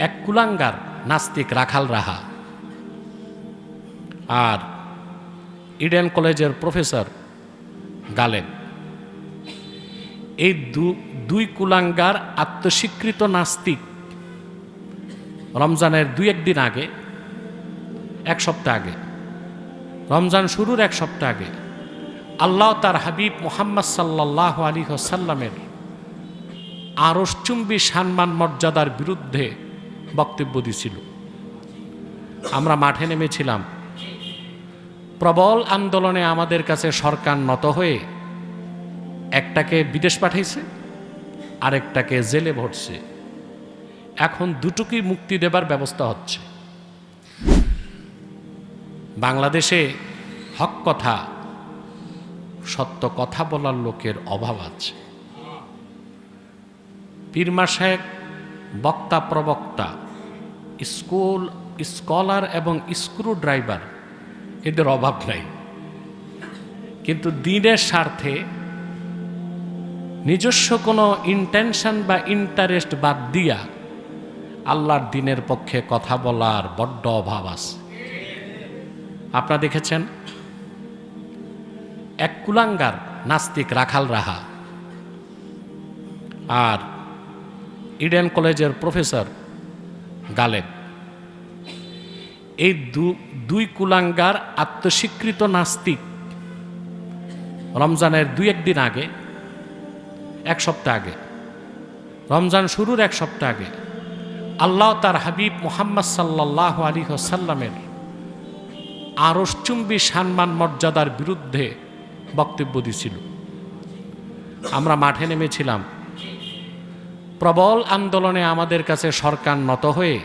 এক কুলাঙ্গার নাস্তিক রাখাল রাহা আর ইডেন কলেজের প্রফেসর গালেব, এই দুই কুলাঙ্গার আত্মস্বীকৃত নাস্তিক রমজানের দুই একদিন আগে, এক সপ্তাহ আগে, রমজান শুরুর এক সপ্তাহ আগে আল্লাহ তার হাবিব মুহাম্মদ সাল্লাল্লাহু আলাইহি ওয়াসাল্লামের আরশচুম্বী সম্মান মর্যাদার বিরুদ্ধে বক্তব্য দিছিল। আমরা মাঠে নেমেছিলাম। প্রবল আন্দোলনে আমাদের কাছে সরকার নত হয়ে একটাকে বিদেশ পাঠাইছে, আরেকটাকে জেলে ভরছে। এখন দুটোকেই মুক্তি দেবার ব্যবস্থা হচ্ছে। বাংলাদেশে হক কথা, সত্য কথা বলার লোকের অভাব আছে। পীর মাশায়েখ, বক্তা প্রবক্তা, স্কলার এবং স্ক্রু ড্রাইভার এদের অভাব নাই, কিন্তু দিনের স্বার্থে নিজস্ব কোনো ইন্টেনশন বা ইন্টারেস্ট বাদ দিয়া আল্লাহর দিনের পক্ষে কথা বলার বড্ড অভাব আছে। আপনারা দেখেছেন এক কুলাঙ্গার নাস্তিক রাখাল রাহা আর ইডেন কলেজের প্রফেসর গালেব, এই দুই কুলাঙ্গার আত্মস্বীকৃত নাস্তিক রমজানের দুই একদিন আগে, এক সপ্তাহ আগে, রমজান শুরুর এক সপ্তাহ আগে আল্লাহ তার হাবিব মুহাম্মদ সাল্লাল্লাহু আলাইহি ওয়াসাল্লামের আরশচুম্বী সম্মান মর্যাদার বিরুদ্ধে বক্তব্য দিছিল। আমরা মাঠে নেমেছিলাম। প্রবল আন্দোলনে আমাদের কাছে সরকার নত হয়ে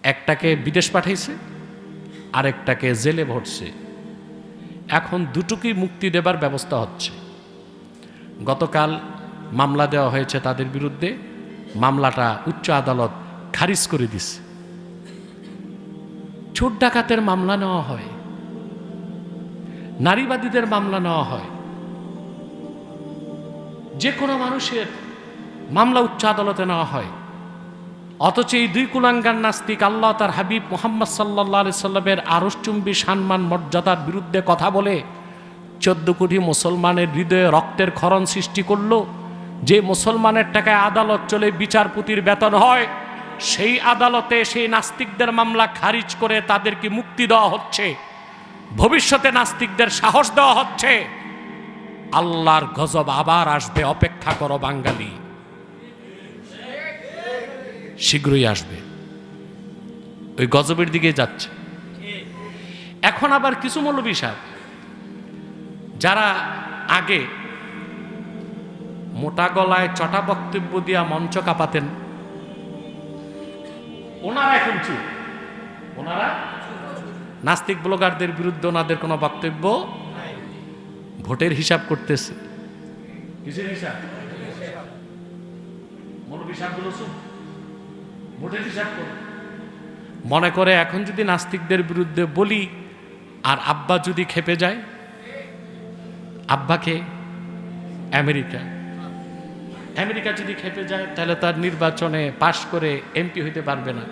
একটাকে বিদেশ পাঠাইছে, আরেকটাকে জেলে ভরছে। এখন দুটোকেই মুক্তি দেবার ব্যবস্থা হচ্ছে। গতকাল মামলা দেওয়া হয়েছে তাদের বিরুদ্ধে, মামলাটা উচ্চ আদালত খারিজ করে দিছে। চোর ডাকাতের মামলা নেওয়া হয়, নারীবাদীদের মামলা নেওয়া হয়, যে কোনো মানুষের মামলা উচ্চ আদালতে নেওয়া হয়। অথচ এই দুই কুলাঙ্গার নাস্তিক আল্লাহ তার হাবিব মুহাম্মদ সাল্লাল্লাহু আলাইহি সাল্লামের আরশচুম্বী সম্মান মর্যাদার বিরুদ্ধে কথা বলে 14 কোটি মুসলমানের হৃদয়ে রক্তের ক্ষরণ সৃষ্টি করলো। যে মুসলমানের টাকায় আদালত চলে, বিচারপতির বেতন হয়, সেই আদালতে সেই নাস্তিকদের মামলা খারিজ করে তাদেরকে মুক্তি দেওয়া হচ্ছে। ভবিষ্যতে নাস্তিকদের সাহস দেওয়া হচ্ছে, আল্লাহর গজব আবার আসবে, অপেক্ষা করো বাঙালি, শীঘ্রই আসবে। ওই গজবের দিকে যাচ্ছে। এখন আবার কিছু মৌলবী সাহেব যারা আগে মোটা গলায় চটা বক্তব্য দিয়া মঞ্চ কাঁপাতেন, ওনারা এখন চুপ। ওনারা নাস্তিক ব্লগারদের বিরুদ্ধে ওনাদের কোনো বক্তব্য, ভোটের হিসাব করতেছে। কিসের হিসাব? মৌলবী সাহেবগুলো চুপ, ভোটের হিসাব করে। মনে করে এখন যদি নাস্তিকদের বিরুদ্ধে বলি আর আব্বা যদি খেপে যায়, আব্বাকে আমেরিকা যদি খেপে যায় তাহলে তার নির্বাচনে পাশ করে এমপি হইতে পারবে না।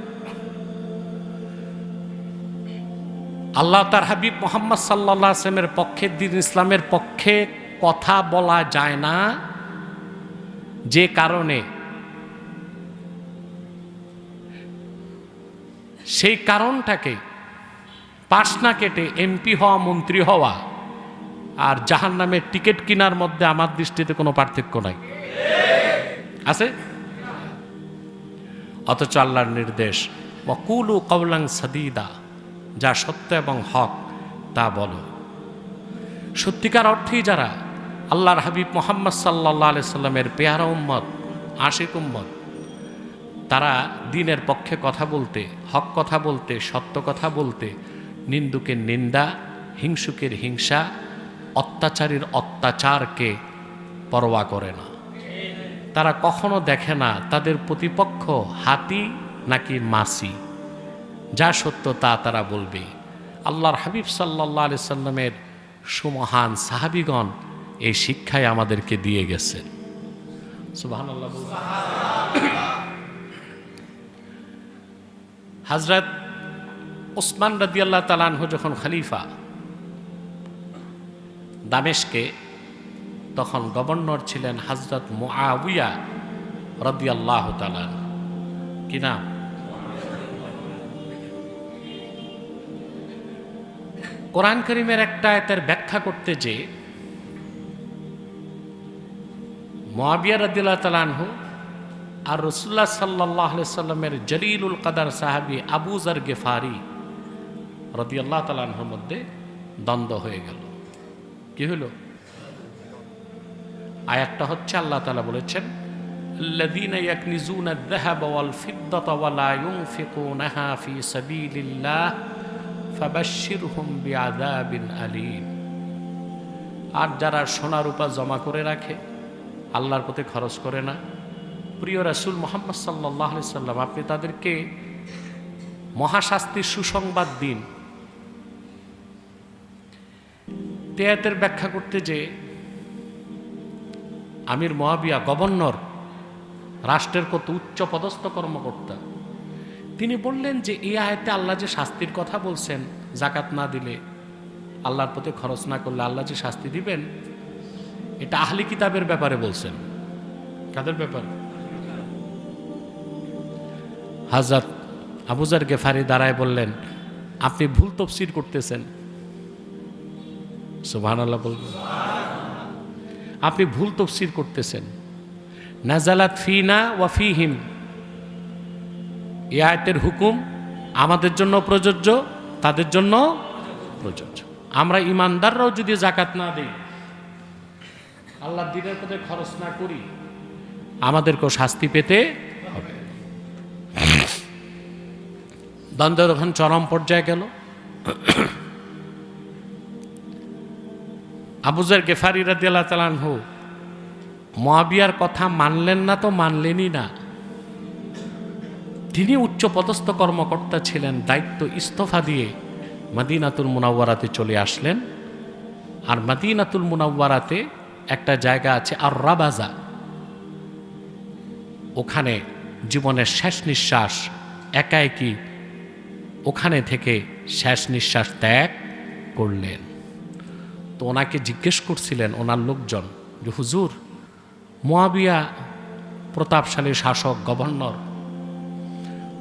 আল্লাহ তার হাবিব মুহাম্মদ সাল্লাল্লাহু আলাইহি ওয়াসাল্লামের পক্ষে, দ্বীন ইসলামের পক্ষে কথা বলা যায় না, যে কারণে সেই কারণটাকে পাশ না কেটে এমপি হওয়া, মন্ত্রী হওয়া আর জাহান্নামের টিকিট কেনার মধ্যে আমার দৃষ্টিতে কোনো পার্থক্য নাই। আছে? অথচ আল্লাহর নির্দেশ, ওয়াকুলু কাওলান সাদীদা, যা সত্য এবং হক তা বলো। সত্যিকার অর্থেই যারা আল্লাহর হাবিব মুহাম্মদ সাল্লাল্লাহু আলাইহি সাল্লামের পেয়ারা উম্মত, আশিক উম্মত, তারা দ্বীনের পক্ষে কথা বলতে, হক কথা বলতে, সত্য কথা বলতে নিন্দুকের নিন্দা, হিংসুকের হিংসা, অত্যাচারীর অত্যাচারকে পরোয়া করে না। তারা কখনো দেখে না তাদের প্রতিপক্ষ হাতি নাকি মাছি। যা সত্য তা তারা বলবে। আল্লাহর হাবিব সাল্লাল্লাহু আলাইহি সাল্লামের সুমহান সাহাবীগণ এই শিক্ষায় আমাদেরকে দিয়ে গেছেন। সুবহানাল্লাহ। হযরত ওসমান রাদিয়াল্লাহু তাআলা আনহু যখন খলিফা দামেস্কে, তখন গভর্নর ছিলেন হযরত মুআবিয়া রাদিয়াল্লাহু তাআলা। কি নাম? কোরআন কারীমের একটা আয়াতের ব্যাখ্যা করতে যে মুআবিয়া রাদিয়াল্লাহু তাআলা আনহু আর রাসূলুল্লাহ সাল্লাল্লাহু আলাইহি সাল্লামের জলিলুল কদর সাহাবী আবু যর গিফারি রাদিয়াল্লাহু তাআলা আনহুর মধ্যে দ্বন্দ্ব হয়ে গেল। কি হলো? আয়াতটা হচ্ছে আল্লাহ তাআলা বলেছেন, আল্লাযীনা ইয়াকনিজুনা আয-যাহাবা ওয়াল ফিদ্দাতা ওয়া লা ইউনফিকুনাহা ফি সাবিলিল্লাহ ফাবাশশিরহুম বিআযাবিন আলীম। আর যারা সোনা রূপা জমা করে রাখে, আল্লাহর পথে খরচ করে না, প্রিয় রাসূল মুহাম্মদ সাল্লাল্লাহু আলাইহি সাল্লাম আপনি তাদেরকে মহাশাস্তির সুসংবাদ দিন। তেয়াতের ব্যাখ্যা করতে যে আমির মুআবিয়া গভর্নর, রাষ্ট্রের কত উচ্চ পদস্থ কর্মকর্তা, তিনি বললেন যে এই আয়াতে আল্লাহ যে শাস্তির কথা বলছেন, যাকাত না দিলে, আল্লাহর পথে খরচ না করলে আল্লাহ যে শাস্তি দিবেন, এটা আহলি কিতাবের ব্যাপারে বলছেন। কাদের ব্যাপারে? হযরত আবু যর গিফারি দাঁড়ায় বললেন, আপনি ভুল তাফসীর করতেছেন। সুবহানাল্লাহ বলবেন। আপনি ভুল তাফসীর করতেছেন। নাজালাত ফিনা ওয়া ফিহিম, এই আয়াতের হুকুম আমাদের জন্য প্রযোজ্য, তাদের জন্য প্রযোজ্য। আমরা ইমানদাররাও যদি যাকাত না দিই, আল্লাহর দ্বীনের পথে খরচ না করি, আমাদেরকেও শাস্তি পেতে হবে। দ্বন্দ্ব যখন চরম পর্যায়ে গেল, আবু যর গিফারি রাদিয়াল্লাহু তাআলা আনহু মুআবিয়ার কথা মানলেন না, তো মানলেনই না। তিনি উচ্চ পদস্থ কর্মকর্তা ছিলেন, দায়িত্ব ইস্তফা দিয়ে মদিনাতুল মুনাওয়ারাতে চলে আসলেন। আর মদিনাতুল মুনাওয়ারাতে একটা জায়গা আছে আর রাবাজা, ওখানে জীবনের শেষ নিঃশ্বাস একাএকি ওখানে থেকে শেষ নিঃশ্বাস ত্যাগ করলেন। তো ওনাকে জিজ্ঞেস করছিলেন ওনার লোকজন যে হুজুর, মুআবিয়া প্রতাপশালী শাসক, গভর্নর,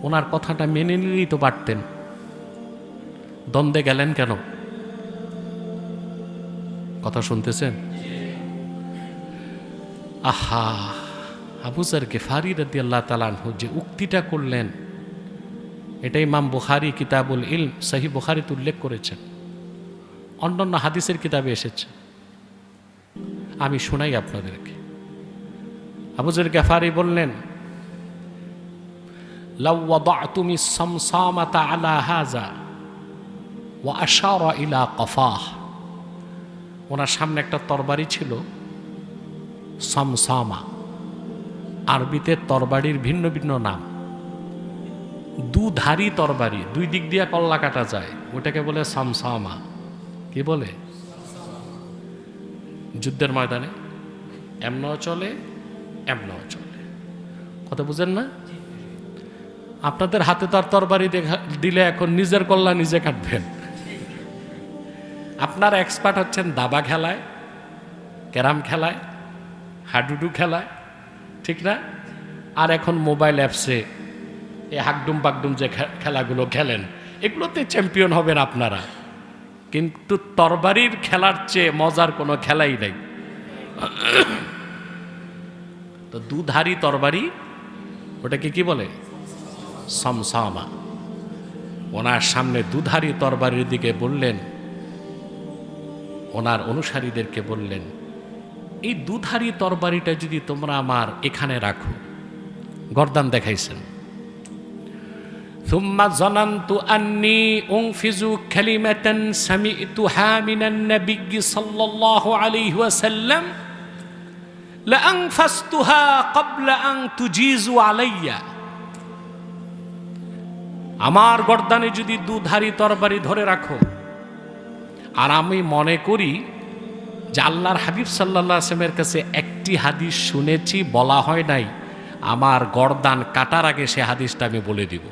ওনার কথাটা মেনে নিলেই তো পারতেন, দ্বন্দ্বে গেলেন কেন? কথা শুনতেছেন? আহা, আবু যর গিফারি রাদিয়াল্লাহু তাআলা আনহু যে উক্তিটা করলেন, এটা ইমাম বুখারী কিতাবুল ইলম সহিহ বুখারীতে উল্লেখ করেছেন, অন্যান্য হাদিসের কিতাবে এসেছে। আমি শোনাই আপনাদেরকে। আবু যর গিফারি বললেন, লাউ ওয়াদাতুমি সামসামাতা আলা হাযা ওয়া আশারা ইলা কফাহ। ওনার সামনে একটা তরবারি ছিল, সামসামা। আরবিতে তরবারির ভিন্ন ভিন্ন নাম। দুধারী তরবারি, দুই দিক দিয়ে কল্লা কাটা যায়, ওটাকে বলে সামসামা। কি বলে? যুদ্ধের ময়দানে এমনও চলে, এমনও চলে। কথা বুঝেন না? আপনাদের হাতে তার তরবারি দিলে এখন নিজের কল্লা নিজে কাটবেন। আপনার এক্সপার্ট হচ্ছেন দাবা খেলায়, ক্যারাম খেলায়, হাডুডু খেলায়, ঠিক না? আর এখন মোবাইল অ্যাপসে এই হাকডুম বাকডুম যে খেলাগুলো খেলেন, এগুলোতে চ্যাম্পিয়ন হবেন আপনারা। কিন্তু তরবারির খেলার চেয়ে মজার কোনো খেলাই নাই। তো দুধারী তরবারি, ওটাকে কি বলে? সামসামা। ওনার সামনে দুধারী তরবারির দিকে বললেন, ওনার অনুসারীদেরকে বললেন, এই দুধারী তরবারিটা যদি তোমরা আমার এখানে রাখো। গর্দান দেখাইছেন। থুম্মা জানানতু আন্নী উনফিজু কালিমাতান সামি'তুহা মিনান নাবিয়্যি সাল্লাল্লাহু আলাইহি ওয়াসাল্লাম লা আনফাসতুহা ক্বাবলা আন তুজিজু আলাইয়া। আমার গর্দানে যদি দুধারী তরবারি ধরে রাখো, আর আমি মনে করি যে আল্লাহর হাবিব সাল্লাল্লাহু আলাইহি ওয়াসাল্লামের কাছে একটি হাদিস শুনেছি, বলা হয় নাই, আমার গর্দান কাটার আগে সে হাদিসটা আমি বলে দিব।